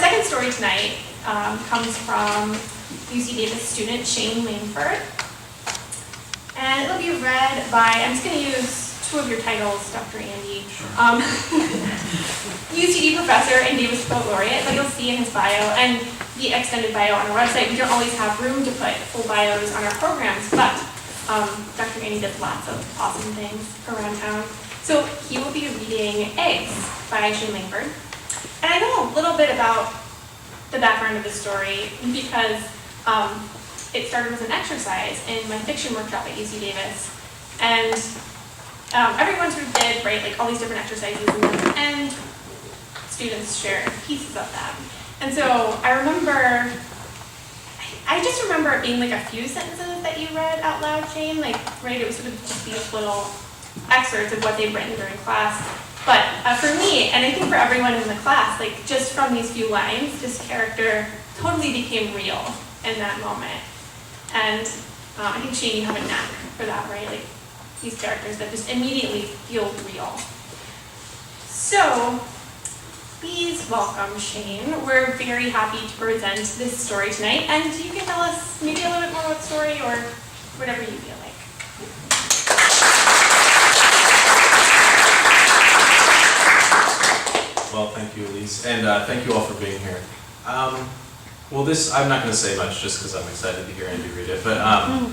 second story tonight comes from UC Davis student Shayne Langford. And it'll be read by, I'm just going to use two of your titles, Dr. Andy. UCD professor and Davis Poet Laureate, but you'll see in his bio and the extended bio on our website. We don't always have room to put full bios on our programs, but Dr. Andy does lots of awesome things around town. So he will be reading Eggs by Shayne Langford. And I know a little bit about the background of the story because it started with an exercise in my fiction workshop at UC Davis. And everyone sort of did, right, like all these different exercises, and students shared pieces of them. And so I just remember it being like a few sentences that you read out loud, Shayne, like, right, it was sort of just these little excerpts of what they'd written during class. But for me, and I think for everyone in the class, like just from these few lines, this character totally became real in that moment. And I think, Shayne, you have a knack for that, right? Like these characters that just immediately feel real. So, please welcome Shayne. We're very happy to present this story tonight, and you can tell us maybe a little bit more about the story or whatever you feel like. Well, thank you, Elise, and thank you all for being here. Well, I'm not going to say much just because I'm excited to hear Andy read it, but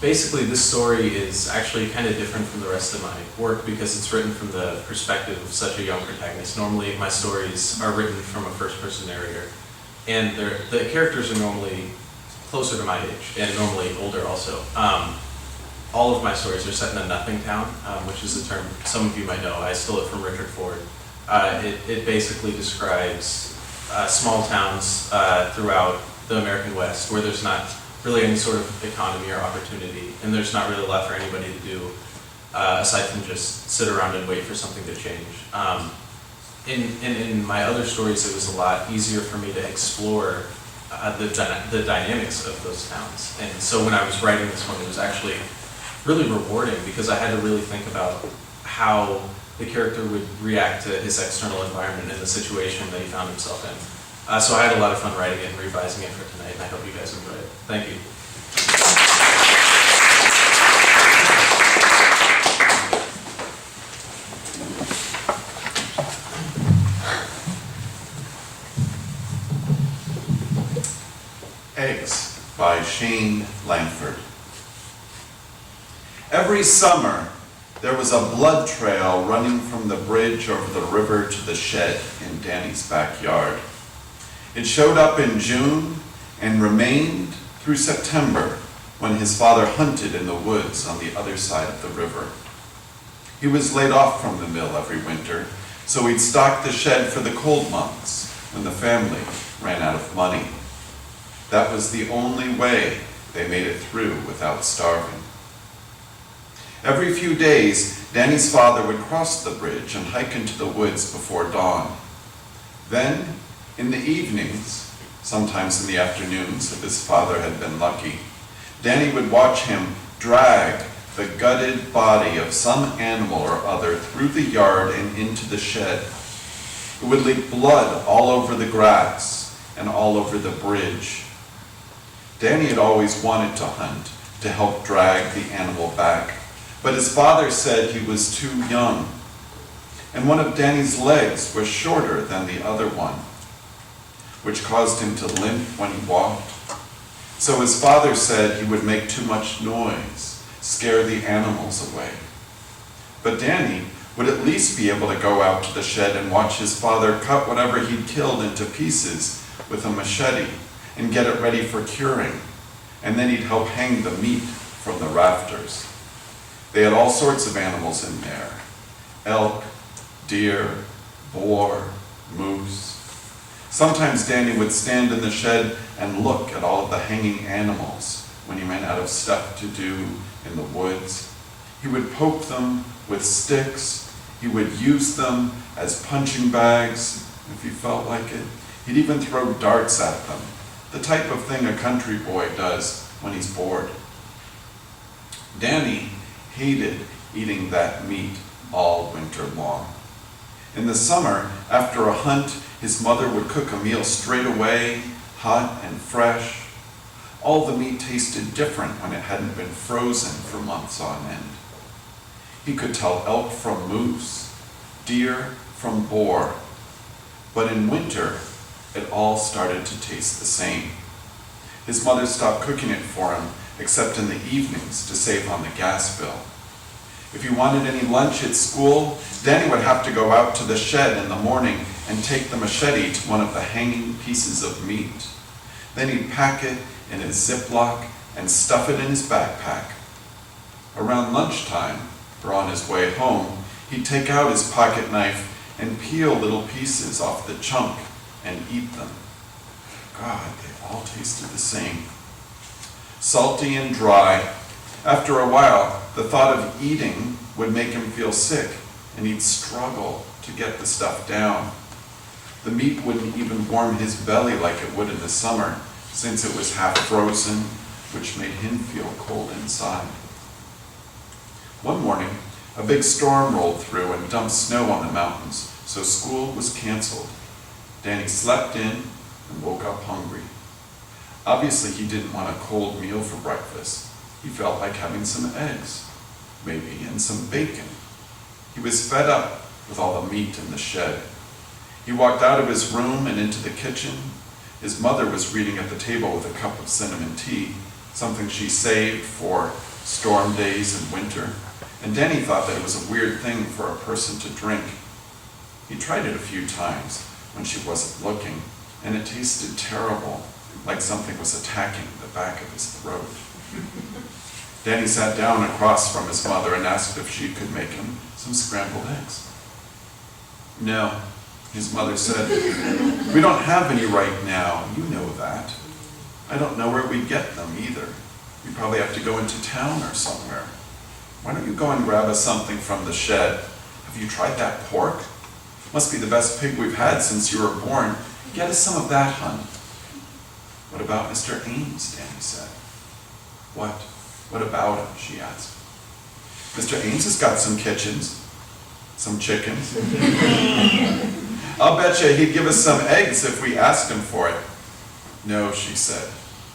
basically this story is actually kind of different from the rest of my work because it's written from the perspective of such a young protagonist. Normally my stories are written from a first-person narrator, and the characters are normally closer to my age, and normally older also. All of my stories are set in a nothing town, which is a term some of you might know. I stole it from Richard Ford. It basically describes small towns throughout the American West where there's not really any sort of economy or opportunity, and there's not really a lot for anybody to do aside from just sit around and wait for something to change. In my other stories, it was a lot easier for me to explore the dynamics of those towns. And so when I was writing this one, it was actually really rewarding because I had to really think about how the character would react to his external environment and the situation that he found himself in. So I had a lot of fun writing it and revising it for tonight, and I hope you guys enjoy it. Thank you. Eggs by Shayne Langford. Every summer, there was a blood trail running from the bridge over the river to the shed in Danny's backyard. It showed up in June and remained through September when his father hunted in the woods on the other side of the river. He was laid off from the mill every winter, so he'd stock the shed for the cold months when the family ran out of money. That was the only way they made it through without starving. Every few days, Danny's father would cross the bridge and hike into the woods before dawn. Then, in the evenings, sometimes in the afternoons if his father had been lucky, Danny would watch him drag the gutted body of some animal or other through the yard and into the shed. It would leak blood all over the grass and all over the bridge. Danny had always wanted to hunt, to help drag the animal back, but his father said he was too young, and one of Danny's legs was shorter than the other one, which caused him to limp when he walked. So his father said he would make too much noise, scare the animals away. But Danny would at least be able to go out to the shed and watch his father cut whatever he'd killed into pieces with a machete and get it ready for curing, and then he'd help hang the meat from the rafters. They had all sorts of animals in there: elk, deer, boar, moose. Sometimes Danny would stand in the shed and look at all of the hanging animals when he ran out of stuff to do in the woods. He would poke them with sticks. He would use them as punching bags if he felt like it. He'd even throw darts at them, the type of thing a country boy does when he's bored. Danny hated eating that meat all winter long. In the summer, after a hunt, His mother would cook a meal straight away, hot and fresh. All the meat tasted different when it hadn't been frozen for months on end. He could tell elk from moose, deer from boar. But in winter, it all started to taste the same. His mother stopped cooking it for him, except in the evenings to save on the gas bill. If he wanted any lunch at school, Danny would have to go out to the shed in the morning and take the machete to one of the hanging pieces of meat. Then he'd pack it in his Ziploc and stuff it in his backpack. Around lunchtime, or on his way home, he'd take out his pocket knife and peel little pieces off the chunk and eat them. God, they all tasted the same. Salty and dry. After a while, the thought of eating would make him feel sick, and he'd struggle to get the stuff down. The meat wouldn't even warm his belly like it would in the summer, since it was half frozen, which made him feel cold inside. One morning, a big storm rolled through and dumped snow on the mountains, so school was canceled. Danny slept in and woke up hungry. Obviously, he didn't want a cold meal for breakfast. He felt like having some eggs, maybe, and some bacon. He was fed up with all the meat in the shed. He walked out of his room and into the kitchen. His mother was reading at the table with a cup of cinnamon tea, something she saved for storm days in winter. And Danny thought that it was a weird thing for a person to drink. He tried it a few times when she wasn't looking, and it tasted terrible, like something was attacking the back of his throat. Danny sat down across from his mother and asked if she could make him some scrambled eggs. No, his mother said, "We don't have any right now, you know that. I don't know where we get them either. We probably have to go into town or somewhere. Why don't you go and grab us something from the shed? Have you tried that pork? Must be the best pig we've had since you were born. Get us some of that, hon." "What about Mr. Ames?" Danny said. What about him?" she asked. "Mr. Ames has got some kitchens, some chickens. I'll bet you he'd give us some eggs if we asked him for it." "No," she said,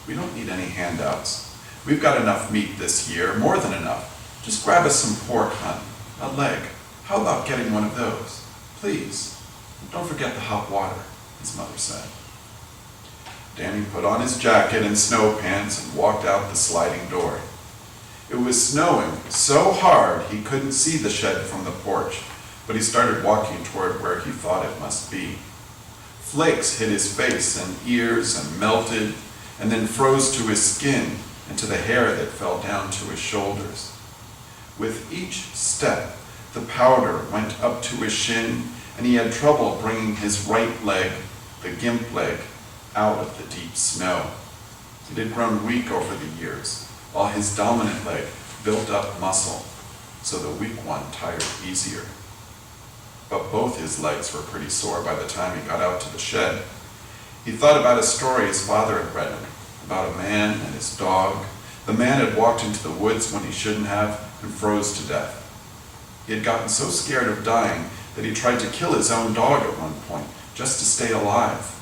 "we don't need any handouts. We've got enough meat this year, more than enough. Just grab us some pork, hon, a leg. How about getting one of those? Please, don't forget the hot water," his mother said. Danny put on his jacket and snow pants and walked out the sliding door. It was snowing so hard he couldn't see the shed from the porch, but he started walking toward where he thought it must be. Flakes hit his face and ears and melted, and then froze to his skin and to the hair that fell down to his shoulders. With each step, the powder went up to his shin, and he had trouble bringing his right leg, the gimp leg, out of the deep snow. It had grown weak over the years, while his dominant leg built up muscle, so the weak one tired easier. But both his legs were pretty sore by the time he got out to the shed. He thought about a story his father had read him, about a man and his dog. The man had walked into the woods when he shouldn't have and froze to death. He had gotten so scared of dying that he tried to kill his own dog at one point, just to stay alive.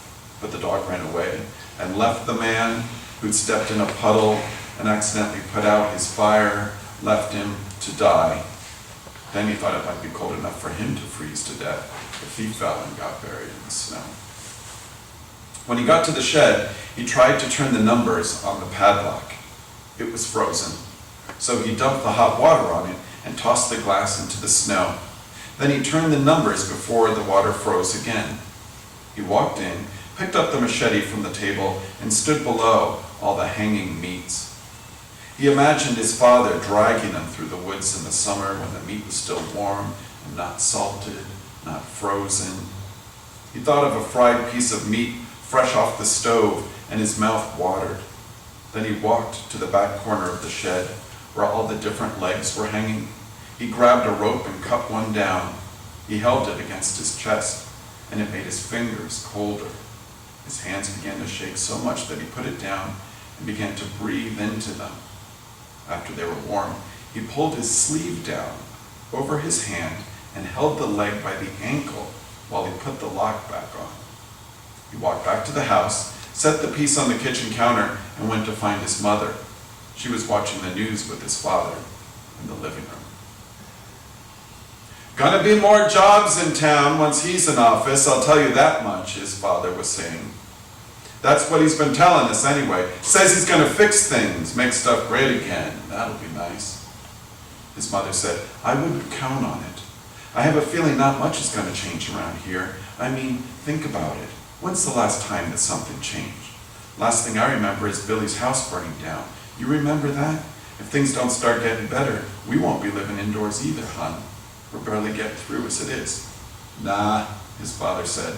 But the dog ran away and left the man who'd stepped in a puddle and accidentally put out his fire, left him to die. Then he thought it might be cold enough for him to freeze to death if he fell and got buried in the snow. When he got to the shed, he tried to turn the numbers on the padlock. It was frozen, so he dumped the hot water on it and tossed the glass into the snow. Then he turned the numbers before the water froze again. He walked in, picked up the machete from the table, and stood below all the hanging meats. He imagined his father dragging them through the woods in the summer when the meat was still warm and not salted, not frozen. He thought of a fried piece of meat fresh off the stove, and his mouth watered. Then he walked to the back corner of the shed where all the different legs were hanging. He grabbed a rope and cut one down. He held it against his chest, and it made his fingers colder. His hands began to shake so much that he put it down and began to breathe into them. After they were warm, he pulled his sleeve down over his hand and held the leg by the ankle while he put the lock back on. He walked back to the house, set the piece on the kitchen counter, and went to find his mother. She was watching the news with his father in the living room. Gonna be more jobs in town once he's in office, I'll tell you that much, his father was saying. That's what he's been telling us anyway. Says he's gonna fix things, make stuff great again. That'll be nice. His mother said, I wouldn't count on it. I have a feeling not much is gonna change around here. I mean, think about it. When's the last time that something changed? Last thing I remember is Billy's house burning down. You remember that? If things don't start getting better, we won't be living indoors either, hon. We're barely getting through as it is. Nah, his father said.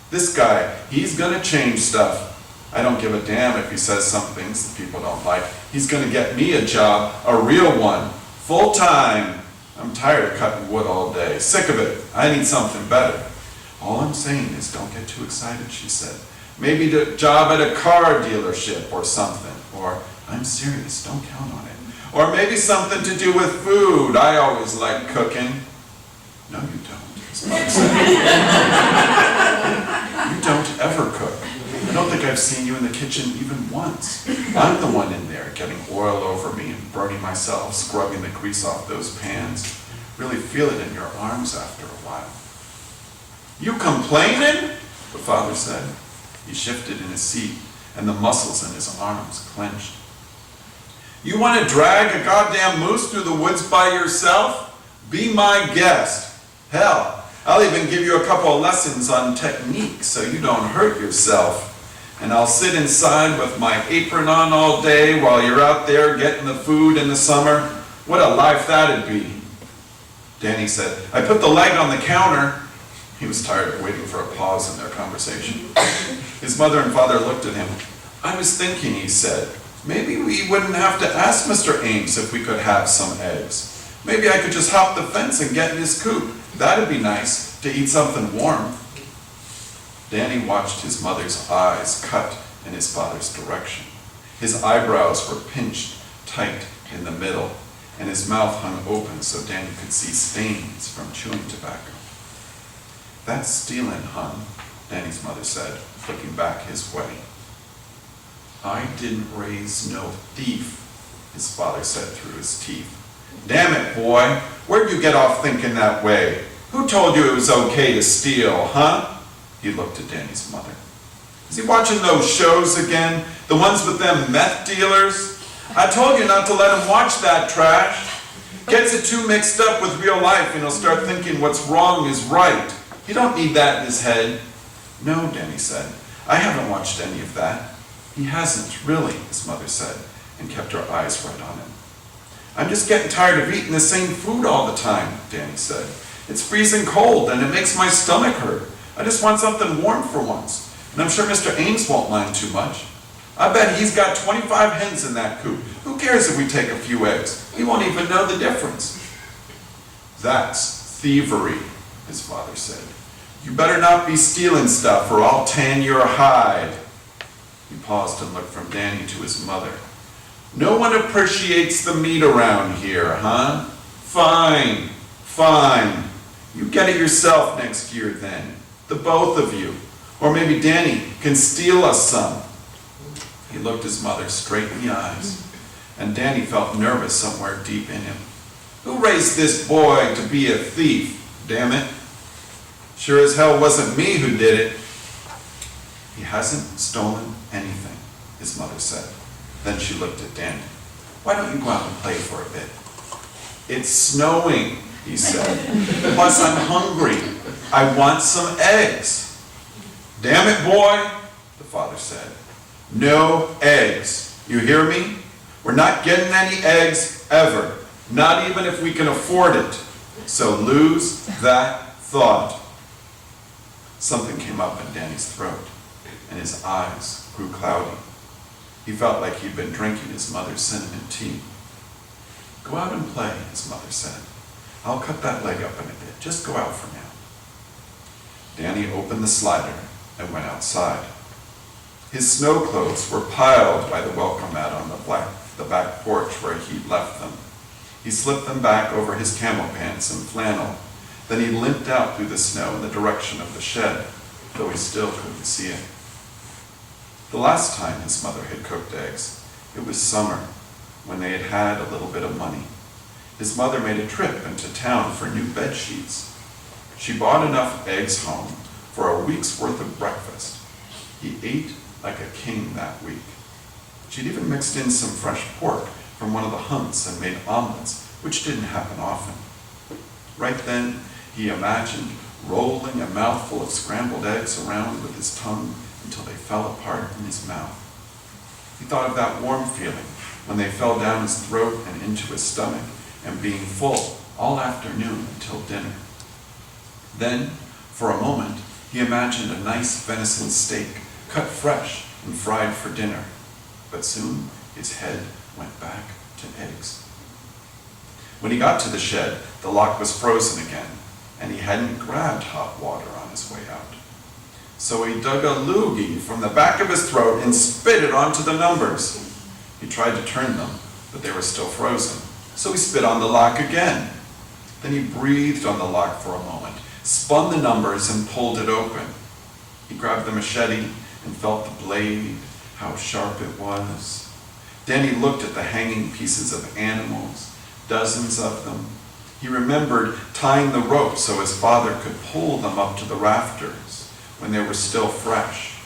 This guy, he's gonna change stuff. I don't give a damn if he says some things that people don't like. He's gonna get me a job, a real one, full time. I'm tired of cutting wood all day, sick of it. I need something better. All I'm saying is don't get too excited, she said. Maybe a job at a car dealership or something. Or, I'm serious, don't count on it. Or maybe something to do with food. I always like cooking. No, you don't, his mother said. You don't ever cook. I don't think I've seen you in the kitchen even once. I'm the one in there getting oil over me and burning myself, scrubbing the grease off those pans. Really feel it in your arms after a while. You complaining? The father said. He shifted in his seat, and the muscles in his arms clenched. You want to drag a goddamn moose through the woods by yourself? Be my guest. Hell, I'll even give you a couple of lessons on technique so you don't hurt yourself. And I'll sit inside with my apron on all day while you're out there getting the food in the summer. What a life that'd be. Danny said, I put the leg on the counter. He was tired of waiting for a pause in their conversation. His mother and father looked at him. I was thinking, he said, maybe we wouldn't have to ask Mr. Ames if we could have some eggs. Maybe I could just hop the fence and get in his coop. That'd be nice, to eat something warm. Danny watched his mother's eyes cut in his father's direction. His eyebrows were pinched tight in the middle, and his mouth hung open so Danny could see stains from chewing tobacco. That's stealing, hon, Danny's mother said, looking back his way. I didn't raise no thief, his father said through his teeth. Damn it, boy, where'd you get off thinking that way? Who told you it was okay to steal, huh? He looked at Danny's mother. Is he watching those shows again? The ones with them meth dealers? I told you not to let him watch that trash. Gets it too mixed up with real life and he'll start thinking what's wrong is right. You don't need that in his head. No, Danny said. I haven't watched any of that. He hasn't, really, his mother said, and kept her eyes right on him. I'm just getting tired of eating the same food all the time, Danny said. It's freezing cold and it makes my stomach hurt. I just want something warm for once. And I'm sure Mr. Ames won't mind too much. I bet he's got 25 hens in that coop. Who cares if we take a few eggs? He won't even know the difference. That's thievery, his father said. You better not be stealing stuff or I'll tan your hide. He paused and looked from Danny to his mother. No one appreciates the meat around here, huh? Fine, fine. You get it yourself next year then, the both of you. Or maybe Danny can steal us some. He looked his mother straight in the eyes, and Danny felt nervous somewhere deep in him. Who raised this boy to be a thief, damn it? Sure as hell wasn't me who did it. He hasn't stolen anything, his mother said. Then she looked at Danny. Why don't you go out and play for a bit? It's snowing, he said. Plus I'm hungry. I want some eggs. Damn it, boy, the father said. No eggs. You hear me? We're not getting any eggs ever. Not even if we can afford it. So lose that thought. Something came up in Danny's throat, and his eyes grew cloudy. He felt like he'd been drinking his mother's cinnamon tea. Go out and play, his mother said. I'll cut that leg up in a bit. Just go out for now. Danny opened the slider and went outside. His snow clothes were piled by the welcome mat on the back porch where he'd left them. He slipped them back over his camel pants and flannel. Then he limped out through the snow in the direction of the shed. though he still couldn't see it. The last time his mother had cooked eggs, it was summer, when they had had a little bit of money. His mother made a trip into town for new bed sheets. She bought enough eggs home for a week's worth of breakfast. He ate like a king that week. She'd even mixed in some fresh pork from one of the hunts and made omelets, which didn't happen often. Right then, he imagined rolling a mouthful of scrambled eggs around with his tongue until they fell apart in his mouth. He thought of that warm feeling when they fell down his throat and into his stomach, and being full all afternoon until dinner. Then, for a moment, he imagined a nice venison steak, cut fresh and fried for dinner. But soon his head went back to eggs. When he got to the shed, the lock was frozen again, and he hadn't grabbed hot water on his way out. So he dug a loogie from the back of his throat and spit it onto the numbers. He tried to turn them, but they were still frozen. So he spit on the lock again. Then he breathed on the lock for a moment, spun the numbers and pulled it open. He grabbed the machete and felt the blade, how sharp it was. Then he looked at the hanging pieces of animals, dozens of them. He remembered tying the rope so his father could pull them up to the rafters when they were still fresh.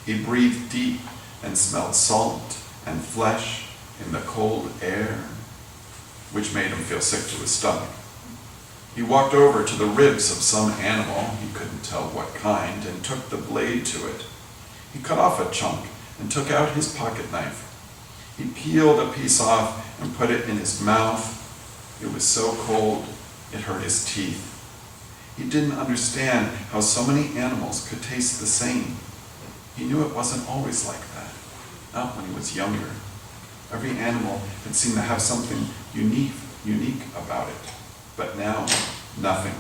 He breathed deep and smelled salt and flesh in the cold air, which made him feel sick to his stomach. He walked over to the ribs of some animal, he couldn't tell what kind, and took the blade to it. He cut off a chunk and took out his pocket knife. He peeled a piece off and put it in his mouth. It was so cold, it hurt his teeth. He didn't understand how so many animals could taste the same. He knew it wasn't always like that, not when he was younger. Every animal had seemed to have something unique about it, but now, nothing.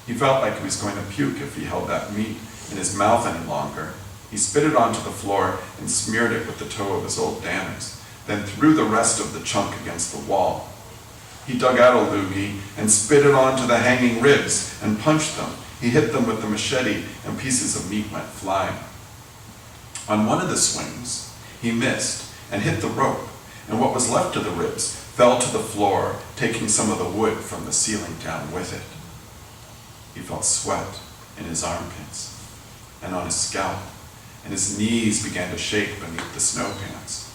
He felt like he was going to puke if he held that meat in his mouth any longer. He spit it onto the floor and smeared it with the toe of his old danners, then threw the rest of the chunk against the wall. He dug out a loogie and spit it onto the hanging ribs and punched them. He hit them with the machete and pieces of meat went flying. On one of the swings, he missed and hit the rope, and what was left of the ribs fell to the floor, taking some of the wood from the ceiling down with it. He felt sweat in his armpits and on his scalp, and his knees began to shake beneath the snow pants.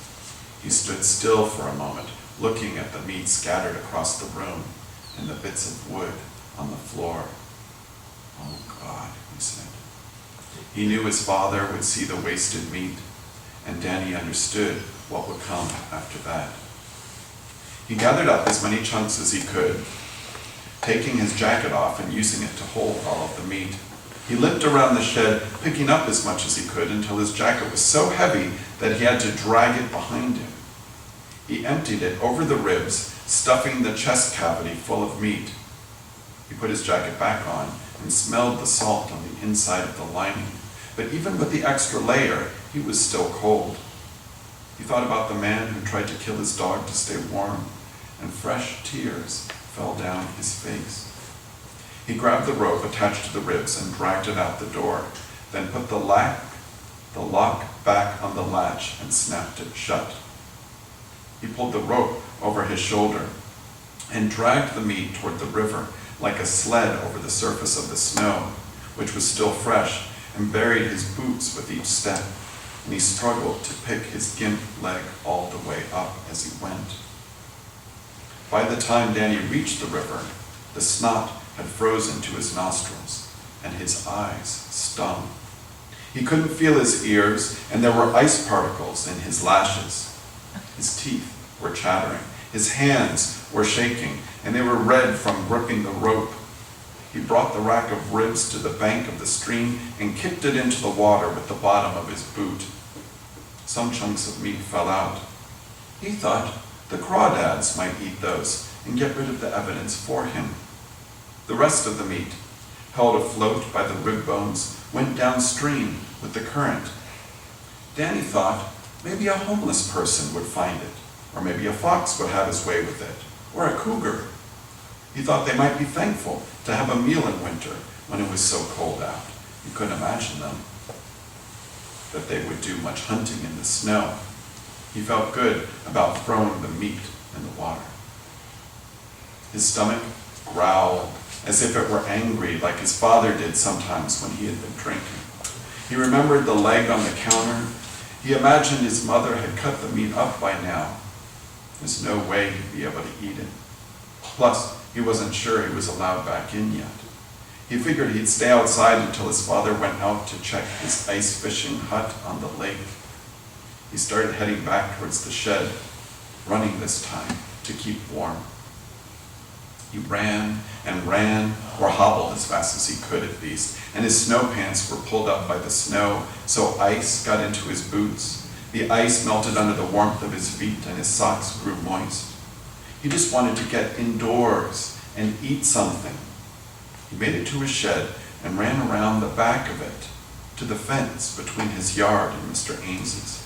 He stood still for a moment, looking at the meat scattered across the room and the bits of wood on the floor. Oh God, he said. He knew his father would see the wasted meat, and Danny understood what would come after that. He gathered up as many chunks as he could, taking his jacket off and using it to hold all of the meat. He limped around the shed, picking up as much as he could until his jacket was so heavy that he had to drag it behind him. He emptied it over the ribs, stuffing the chest cavity full of meat. He put his jacket back on and smelled the salt on the inside of the lining. But even with the extra layer, he was still cold. He thought about the man who tried to kill his dog to stay warm, and fresh tears fell down his face. He grabbed the rope attached to the ribs and dragged it out the door, then put the lock back on the latch and snapped it shut. He pulled the rope over his shoulder and dragged the meat toward the river like a sled over the surface of the snow, which was still fresh, and buried his boots with each step, and he struggled to pick his gimp leg all the way up as he went. By the time Danny reached the river, the snot had frozen to his nostrils, and his eyes stung. He couldn't feel his ears, and there were ice particles in his lashes. His teeth were chattering, his hands were shaking, and they were red from gripping the rope. He brought the rack of ribs to the bank of the stream and kicked it into the water with the bottom of his boot. Some chunks of meat fell out. He thought the crawdads might eat those and get rid of the evidence for him. The rest of the meat, held afloat by the rib bones, went downstream with the current. Danny thought maybe a homeless person would find it, or maybe a fox would have his way with it, or a cougar. He thought they might be thankful to have a meal in winter when it was so cold out, He couldn't imagine them, that they would do much hunting in the snow. He felt good about throwing the meat in the water. His stomach growled as if it were angry, like his father did sometimes when he had been drinking. He remembered the leg on the counter. He imagined his mother had cut the meat up by now. There's no way he'd be able to eat it. Plus, he wasn't sure he was allowed back in yet. He figured he'd stay outside until his father went out to check his ice fishing hut on the lake. He started heading back towards the shed, running this time to keep warm. He ran and ran, or hobbled as fast as he could at least, and his snow pants were pulled up by the snow, so ice got into his boots. The ice melted under the warmth of his feet, and his socks grew moist. He just wanted to get indoors and eat something. He made it to his shed and ran around the back of it to the fence between his yard and Mr. Ames's.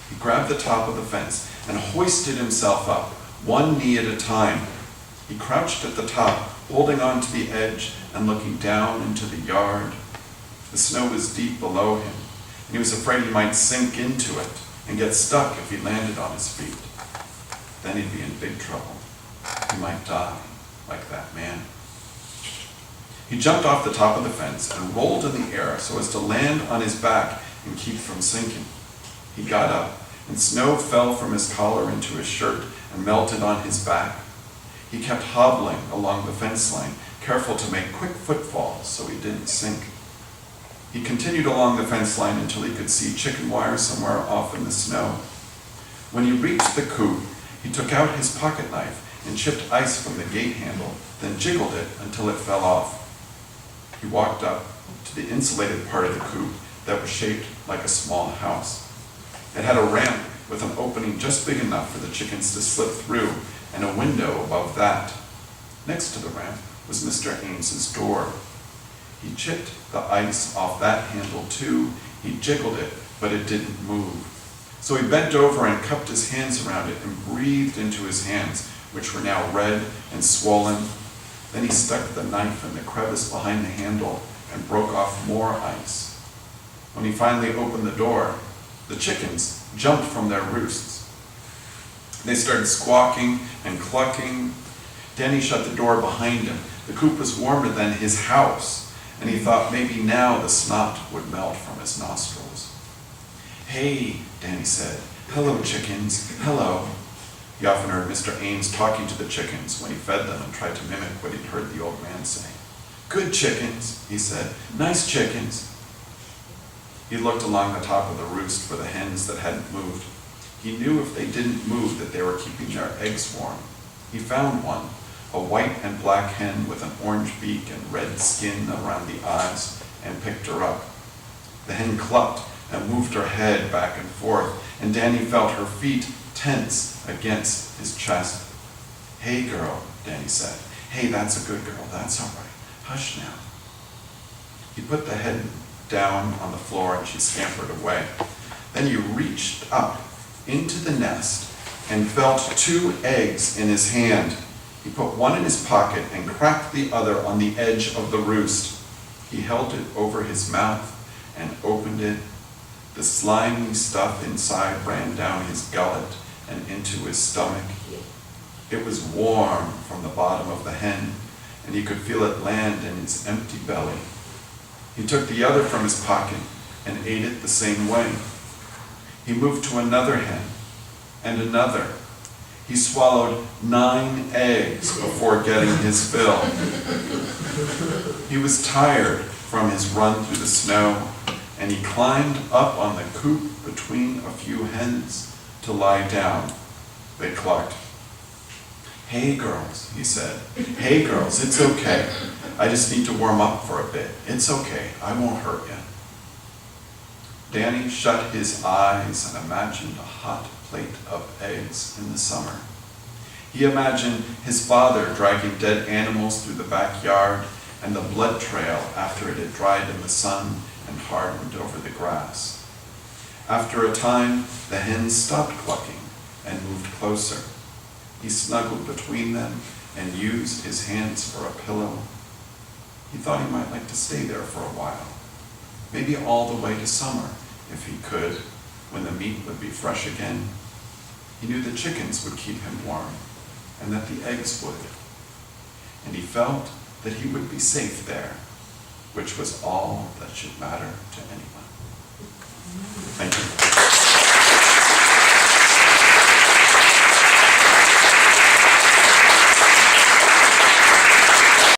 He grabbed the top of the fence and hoisted himself up, one knee at a time. He crouched at the top, holding on to the edge and looking down into the yard. The snow was deep below him, and he was afraid he might sink into it and get stuck if he landed on his feet. Then he'd be in big trouble. He might die, like that man. He jumped off the top of the fence and rolled in the air so as to land on his back and keep from sinking. He got up, and snow fell from his collar into his shirt and melted on his back. He kept hobbling along the fence line, careful to make quick footfalls so he didn't sink. He continued along the fence line until he could see chicken wire somewhere off in the snow. When he reached the coop, he took out his pocket knife and chipped ice from the gate handle, then jiggled it until it fell off. He walked up to the insulated part of the coop that was shaped like a small house. It had a ramp with an opening just big enough for the chickens to slip through and a window above that. Next to the ramp was Mr. Ames's door. He chipped the ice off that handle too. He jiggled it, but it didn't move. So he bent over and cupped his hands around it and breathed into his hands, which were now red and swollen. Then he stuck the knife in the crevice behind the handle and broke off more ice. When he finally opened the door, the chickens jumped from their roosts. They started squawking and clucking. Danny shut the door behind him. The coop was warmer than his house, and he thought maybe now the snot would melt from his nostrils. "Hey," Danny said. "Hello, chickens. Hello." He often heard Mr. Ames talking to the chickens when he fed them and tried to mimic what he'd heard the old man say. "Good chickens," he said. "Nice chickens." He looked along the top of the roost for the hens that hadn't moved. He knew if they didn't move that they were keeping their eggs warm. He found one, a white and black hen with an orange beak and red skin around the eyes, and picked her up. The hen clucked and moved her head back and forth, and Danny felt her feet tense against his chest. "Hey, girl," Danny said. "Hey, that's a good girl. That's all right. Hush now." He put the head down on the floor and she scampered away. Then he reached up into the nest and felt 2 eggs in his hand. He put one in his pocket and cracked the other on the edge of the roost. He held it over his mouth and opened it. The slimy stuff inside ran down his gullet and into his stomach. It was warm from the bottom of the hen, and he could feel it land in his empty belly. He took the other from his pocket and ate it the same way. He moved to another hen and another. He swallowed 9 eggs before getting his fill. He was tired from his run through the snow, and he climbed up on the coop between a few hens to lie down. They clucked. "Hey, girls," he said. "Hey, girls, it's okay. I just need to warm up for a bit. It's okay. I won't hurt you." Danny shut his eyes and imagined a hot plate of eggs in the summer. He imagined his father dragging dead animals through the backyard and the blood trail after it had dried in the sun and hardened over the grass. After a time, the hens stopped clucking and moved closer. He snuggled between them and used his hands for a pillow. He thought he might like to stay there for a while. maybe all the way to summer, if he could, when the meat would be fresh again. He knew the chickens would keep him warm, and that the eggs would. And he felt that he would be safe there, which was all that should matter to anyone. Thank you.